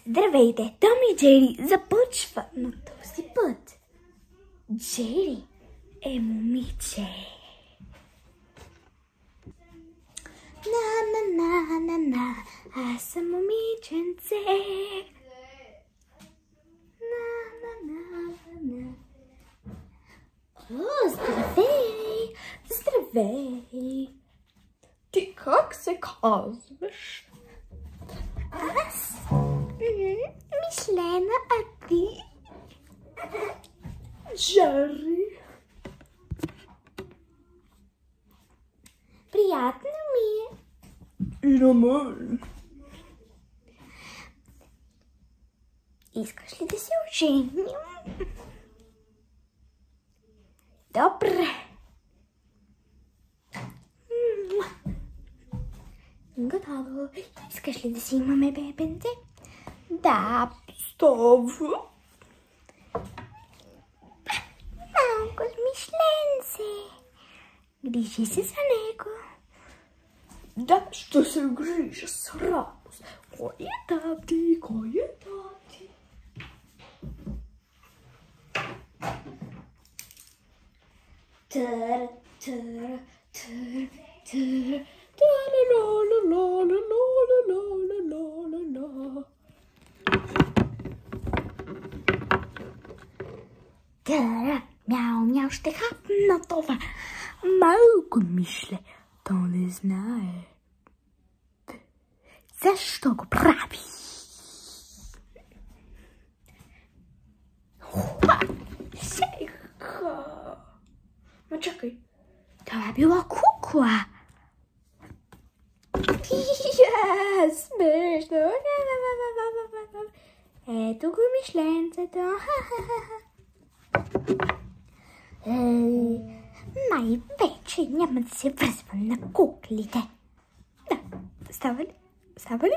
Здравейте, Том и Джери започва, но този път Джери е момиче. На, аз съм момиченце. На. О, здравей! Здравей! Ти как се казваш? Аз? Мишлена, а ти? Джери. Приятно ми е. И на мен. Искаш ли да се оженим? Добре. Готово. Искаш ли да си имаме бебенце? Да. Става. Малко смишленце. Грижи се за него. Да, ще се грижа с радост. Кой е тати? Кой е тати? Тър. Тър. Мяу, ще хапна това. Малко мишле, то не знае. Защо го прави? Сега. Ма чакай. Това била кукла. Смешно. Ето го мишленцето. Май вече няма да се връзвам на куклите. Да, става ли?